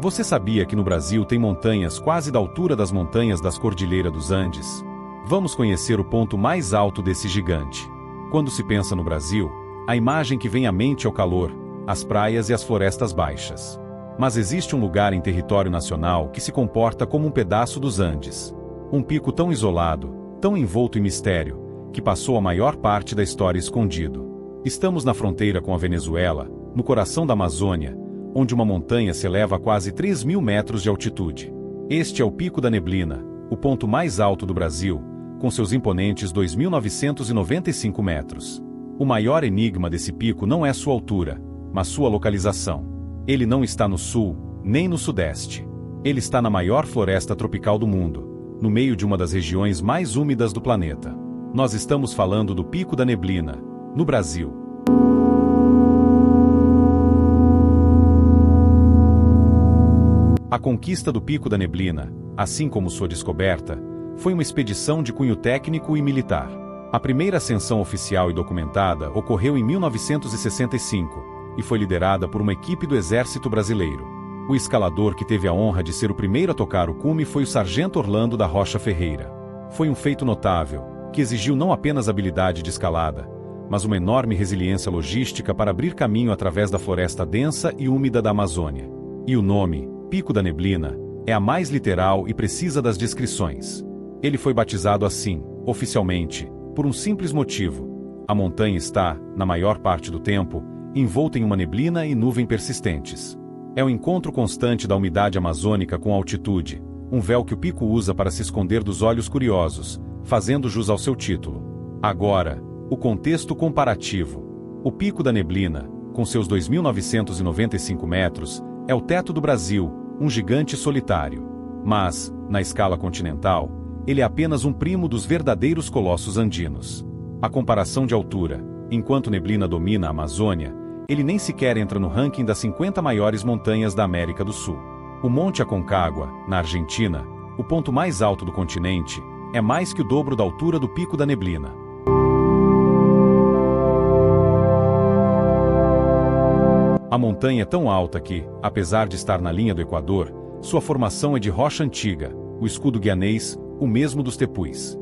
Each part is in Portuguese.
Você sabia que no Brasil tem montanhas quase da altura das montanhas das Cordilheiras dos Andes? Vamos conhecer o ponto mais alto desse gigante. Quando se pensa no Brasil, a imagem que vem à mente é o calor, as praias e as florestas baixas. Mas existe um lugar em território nacional que se comporta como um pedaço dos Andes. Um pico tão isolado, tão envolto em mistério, que passou a maior parte da história escondido. Estamos na fronteira com a Venezuela, no coração da Amazônia, onde uma montanha se eleva a quase 3.000 metros de altitude. Este é o Pico da Neblina, o ponto mais alto do Brasil, com seus imponentes 2.995 metros. O maior enigma desse pico não é sua altura, mas sua localização. Ele não está no sul, nem no sudeste. Ele está na maior floresta tropical do mundo, no meio de uma das regiões mais úmidas do planeta. Nós estamos falando do Pico da Neblina, no Brasil. A conquista do Pico da Neblina, assim como sua descoberta, foi uma expedição de cunho técnico e militar. A primeira ascensão oficial e documentada ocorreu em 1965 e foi liderada por uma equipe do Exército Brasileiro. O escalador que teve a honra de ser o primeiro a tocar o cume foi o Sargento Orlando da Rocha Ferreira. Foi um feito notável, que exigiu não apenas habilidade de escalada, mas uma enorme resiliência logística para abrir caminho através da floresta densa e úmida da Amazônia. E o nome, Pico da Neblina, é a mais literal e precisa das descrições. Ele foi batizado assim, oficialmente, por um simples motivo. A montanha está, na maior parte do tempo, envolta em uma neblina e nuvem persistentes. É o encontro constante da umidade amazônica com a altitude, um véu que o pico usa para se esconder dos olhos curiosos, fazendo jus ao seu título. Agora, o contexto comparativo. O Pico da Neblina, com seus 2.995 metros, é o teto do Brasil, um gigante solitário. Mas, na escala continental, ele é apenas um primo dos verdadeiros colossos andinos. A comparação de altura, enquanto Neblina domina a Amazônia, ele nem sequer entra no ranking das 50 maiores montanhas da América do Sul. O Monte Aconcagua, na Argentina, o ponto mais alto do continente, é mais que o dobro da altura do Pico da Neblina. A montanha é tão alta que, apesar de estar na linha do Equador, sua formação é de rocha antiga, o escudo guianês, o mesmo dos tepus.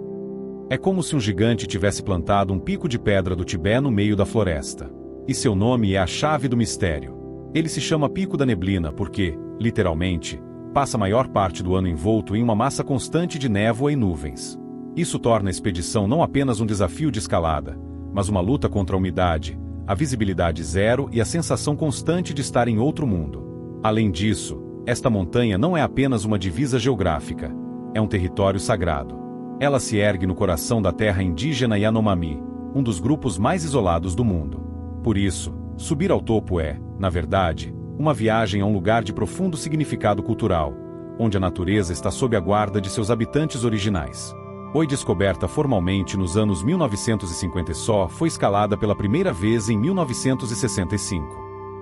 É como se um gigante tivesse plantado um pico de pedra do Tibete no meio da floresta. E seu nome é a chave do mistério. Ele se chama Pico da Neblina porque, literalmente, passa a maior parte do ano envolto em uma massa constante de névoa e nuvens. Isso torna a expedição não apenas um desafio de escalada, mas uma luta contra a umidade, a visibilidade zero e a sensação constante de estar em outro mundo. Além disso, esta montanha não é apenas uma divisa geográfica, é um território sagrado. Ela se ergue no coração da terra indígena Yanomami, um dos grupos mais isolados do mundo. Por isso, subir ao topo é, na verdade, uma viagem a um lugar de profundo significado cultural, onde a natureza está sob a guarda de seus habitantes originais. Foi descoberta formalmente nos anos 1950 e só foi escalada pela primeira vez em 1965.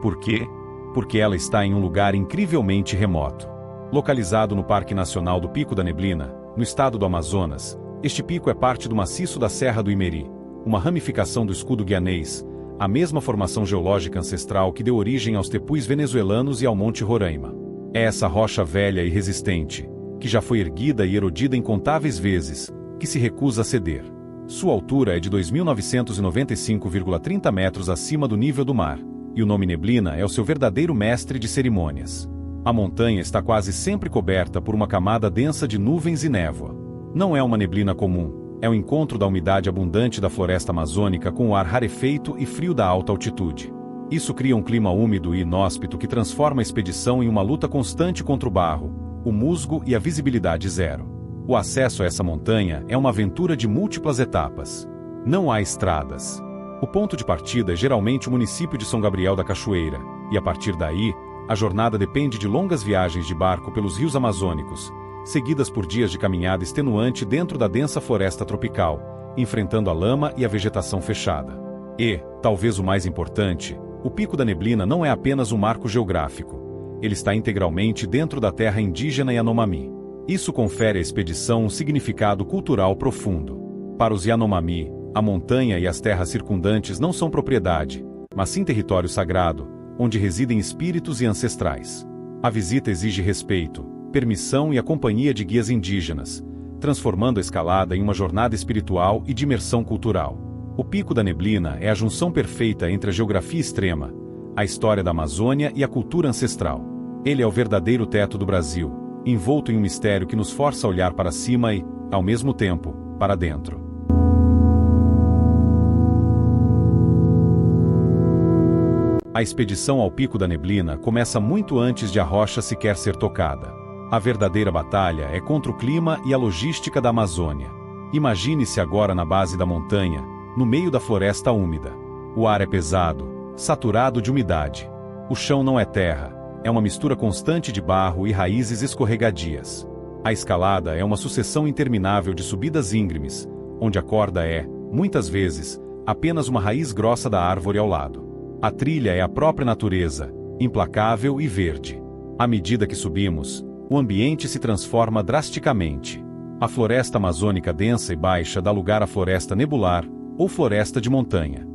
Por quê? Porque ela está em um lugar incrivelmente remoto. Localizado no Parque Nacional do Pico da Neblina, no estado do Amazonas, este pico é parte do maciço da Serra do Imeri, uma ramificação do escudo guianês, a mesma formação geológica ancestral que deu origem aos tepus venezuelanos e ao Monte Roraima. É essa rocha velha e resistente, que já foi erguida e erodida incontáveis vezes, que se recusa a ceder. Sua altura é de 2.995,30 metros acima do nível do mar, e o nome Neblina é o seu verdadeiro mestre de cerimônias. A montanha está quase sempre coberta por uma camada densa de nuvens e névoa. Não é uma neblina comum, é o encontro da umidade abundante da floresta amazônica com o ar rarefeito e frio da alta altitude. Isso cria um clima úmido e inóspito que transforma a expedição em uma luta constante contra o barro, o musgo e a visibilidade zero. O acesso a essa montanha é uma aventura de múltiplas etapas. Não há estradas. O ponto de partida é geralmente o município de São Gabriel da Cachoeira, e a partir daí, a jornada depende de longas viagens de barco pelos rios amazônicos, seguidas por dias de caminhada extenuante dentro da densa floresta tropical, enfrentando a lama e a vegetação fechada. E, talvez o mais importante, o Pico da Neblina não é apenas um marco geográfico. Ele está integralmente dentro da terra indígena Yanomami. Isso confere à expedição um significado cultural profundo. Para os Yanomami, a montanha e as terras circundantes não são propriedade, mas sim território sagrado, onde residem espíritos e ancestrais. A visita exige respeito, permissão e a companhia de guias indígenas, transformando a escalada em uma jornada espiritual e de imersão cultural. O Pico da Neblina é a junção perfeita entre a geografia extrema, a história da Amazônia e a cultura ancestral. Ele é o verdadeiro teto do Brasil, envolto em um mistério que nos força a olhar para cima e, ao mesmo tempo, para dentro. A expedição ao Pico da Neblina começa muito antes de a rocha sequer ser tocada. A verdadeira batalha é contra o clima e a logística da Amazônia. Imagine-se agora na base da montanha, no meio da floresta úmida. O ar é pesado, saturado de umidade. O chão não é terra, é uma mistura constante de barro e raízes escorregadias. A escalada é uma sucessão interminável de subidas íngremes, onde a corda é, muitas vezes, apenas uma raiz grossa da árvore ao lado. A trilha é a própria natureza, implacável e verde. À medida que subimos, o ambiente se transforma drasticamente. A floresta amazônica densa e baixa dá lugar à floresta nebular, ou floresta de montanha.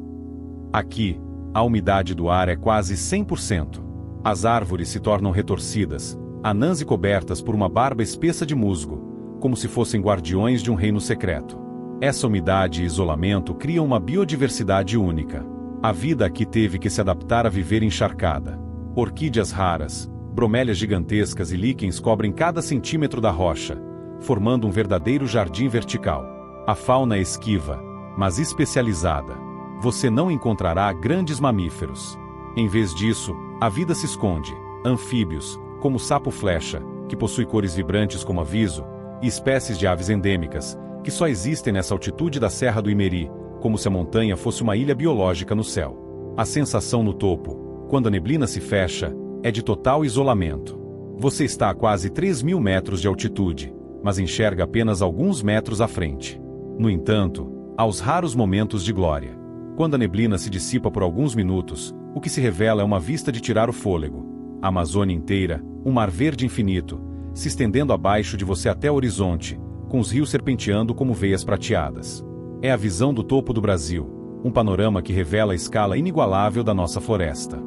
Aqui, a umidade do ar é quase 100%. As árvores se tornam retorcidas, anãs e cobertas por uma barba espessa de musgo, como se fossem guardiões de um reino secreto. Essa umidade e isolamento criam uma biodiversidade única. A vida aqui teve que se adaptar a viver encharcada. Orquídeas raras, bromélias gigantescas e líquens cobrem cada centímetro da rocha, formando um verdadeiro jardim vertical. A fauna é esquiva, mas especializada. Você não encontrará grandes mamíferos. Em vez disso, a vida se esconde. Anfíbios, como o sapo-flecha, que possui cores vibrantes como aviso, e espécies de aves endêmicas, que só existem nessa altitude da Serra do Imeri, como se a montanha fosse uma ilha biológica no céu. A sensação no topo, quando a neblina se fecha, é de total isolamento. Você está a quase 3.000 metros de altitude, mas enxerga apenas alguns metros à frente. No entanto, há os raros momentos de glória. Quando a neblina se dissipa por alguns minutos, o que se revela é uma vista de tirar o fôlego. A Amazônia inteira, um mar verde infinito, se estendendo abaixo de você até o horizonte, com os rios serpenteando como veias prateadas. É a visão do topo do Brasil, um panorama que revela a escala inigualável da nossa floresta.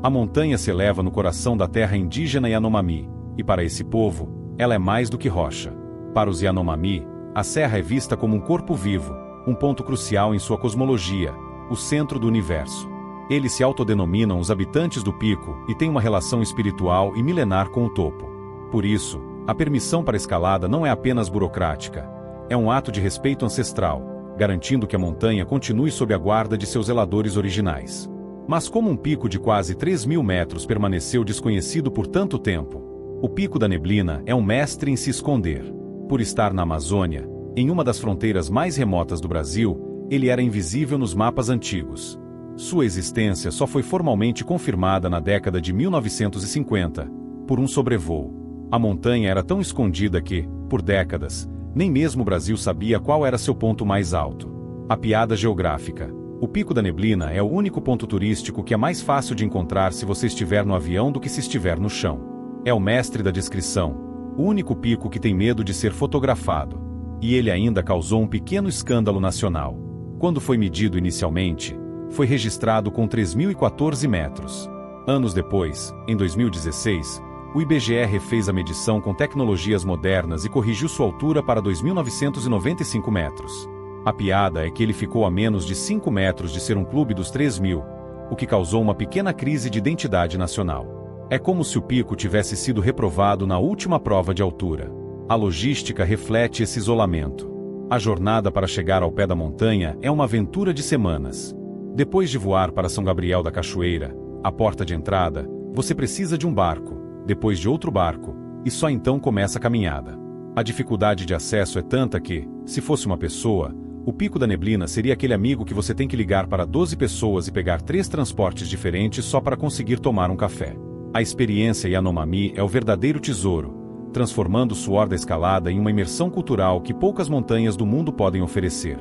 A montanha se eleva no coração da terra indígena Yanomami, e para esse povo, ela é mais do que rocha. Para os Yanomami, a serra é vista como um corpo vivo, um ponto crucial em sua cosmologia, o centro do universo. Eles se autodenominam os habitantes do pico e têm uma relação espiritual e milenar com o topo. Por isso, a permissão para a escalada não é apenas burocrática, é um ato de respeito ancestral, garantindo que a montanha continue sob a guarda de seus zeladores originais. Mas como um pico de quase 3.000 metros permaneceu desconhecido por tanto tempo, o Pico da Neblina é um mestre em se esconder. Por estar na Amazônia, em uma das fronteiras mais remotas do Brasil, ele era invisível nos mapas antigos. Sua existência só foi formalmente confirmada na década de 1950, por um sobrevoo. A montanha era tão escondida que, por décadas, nem mesmo o Brasil sabia qual era seu ponto mais alto. A piada geográfica. O Pico da Neblina é o único ponto turístico que é mais fácil de encontrar se você estiver no avião do que se estiver no chão. É o mestre da descrição, o único pico que tem medo de ser fotografado. E ele ainda causou um pequeno escândalo nacional. Quando foi medido inicialmente, foi registrado com 3.014 metros. Anos depois, em 2016, o IBGE refez a medição com tecnologias modernas e corrigiu sua altura para 2.995 metros. A piada é que ele ficou a menos de 5 metros de ser um clube dos 3.000, o que causou uma pequena crise de identidade nacional. É como se o pico tivesse sido reprovado na última prova de altura. A logística reflete esse isolamento. A jornada para chegar ao pé da montanha é uma aventura de semanas. Depois de voar para São Gabriel da Cachoeira, a porta de entrada, você precisa de um barco, depois de outro barco, e só então começa a caminhada. A dificuldade de acesso é tanta que, se fosse uma pessoa, o Pico da Neblina seria aquele amigo que você tem que ligar para 12 pessoas e pegar 3 transportes diferentes só para conseguir tomar um café. A experiência Yanomami é o verdadeiro tesouro, transformando o suor da escalada em uma imersão cultural que poucas montanhas do mundo podem oferecer.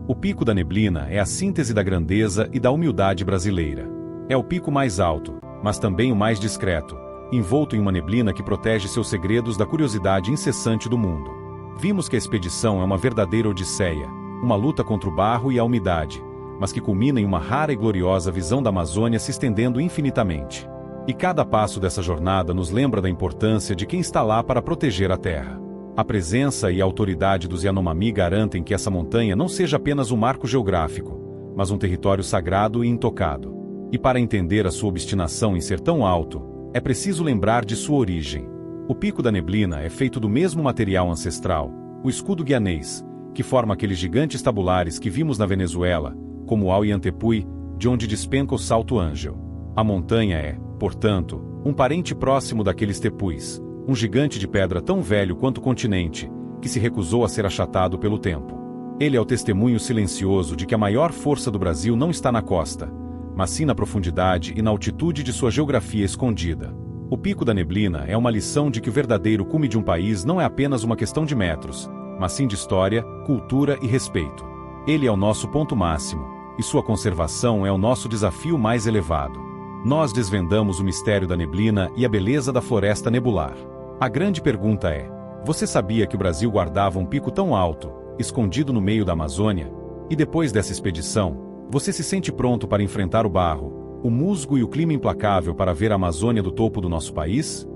O Pico da Neblina é a síntese da grandeza e da humildade brasileira. É o pico mais alto, mas também o mais discreto, envolto em uma neblina que protege seus segredos da curiosidade incessante do mundo. Vimos que a expedição é uma verdadeira odisseia, uma luta contra o barro e a umidade, mas que culmina em uma rara e gloriosa visão da Amazônia se estendendo infinitamente. E cada passo dessa jornada nos lembra da importância de quem está lá para proteger a terra. A presença e a autoridade dos Yanomami garantem que essa montanha não seja apenas um marco geográfico, mas um território sagrado e intocado. E para entender a sua obstinação em ser tão alto, é preciso lembrar de sua origem. O Pico da Neblina é feito do mesmo material ancestral, o escudo guianês, que forma aqueles gigantes tabulares que vimos na Venezuela, como o Ollantaytambo, de onde despenca o Salto Ángel. A montanha é, portanto, um parente próximo daqueles tepuis, um gigante de pedra tão velho quanto o continente, que se recusou a ser achatado pelo tempo. Ele é o testemunho silencioso de que a maior força do Brasil não está na costa, mas sim na profundidade e na altitude de sua geografia escondida. O Pico da Neblina é uma lição de que o verdadeiro cume de um país não é apenas uma questão de metros, mas sim de história, cultura e respeito. Ele é o nosso ponto máximo, e sua conservação é o nosso desafio mais elevado. Nós desvendamos o mistério da neblina e a beleza da floresta nebular. A grande pergunta é: você sabia que o Brasil guardava um pico tão alto, escondido no meio da Amazônia? E depois dessa expedição, você se sente pronto para enfrentar o barro, o musgo e o clima implacável para ver a Amazônia do topo do nosso país?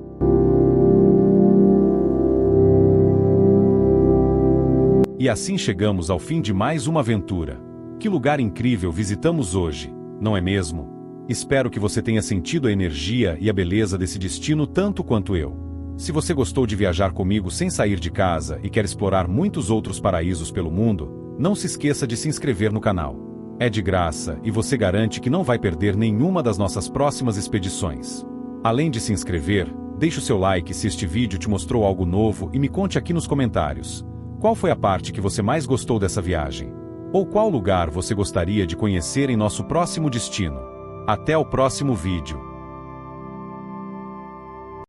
E assim chegamos ao fim de mais uma aventura. Que lugar incrível visitamos hoje, não é mesmo? Espero que você tenha sentido a energia e a beleza desse destino tanto quanto eu. Se você gostou de viajar comigo sem sair de casa e quer explorar muitos outros paraísos pelo mundo, não se esqueça de se inscrever no canal. É de graça e você garante que não vai perder nenhuma das nossas próximas expedições. Além de se inscrever, deixe o seu like se este vídeo te mostrou algo novo e me conte aqui nos comentários. Qual foi a parte que você mais gostou dessa viagem? Ou qual lugar você gostaria de conhecer em nosso próximo destino? Até o próximo vídeo.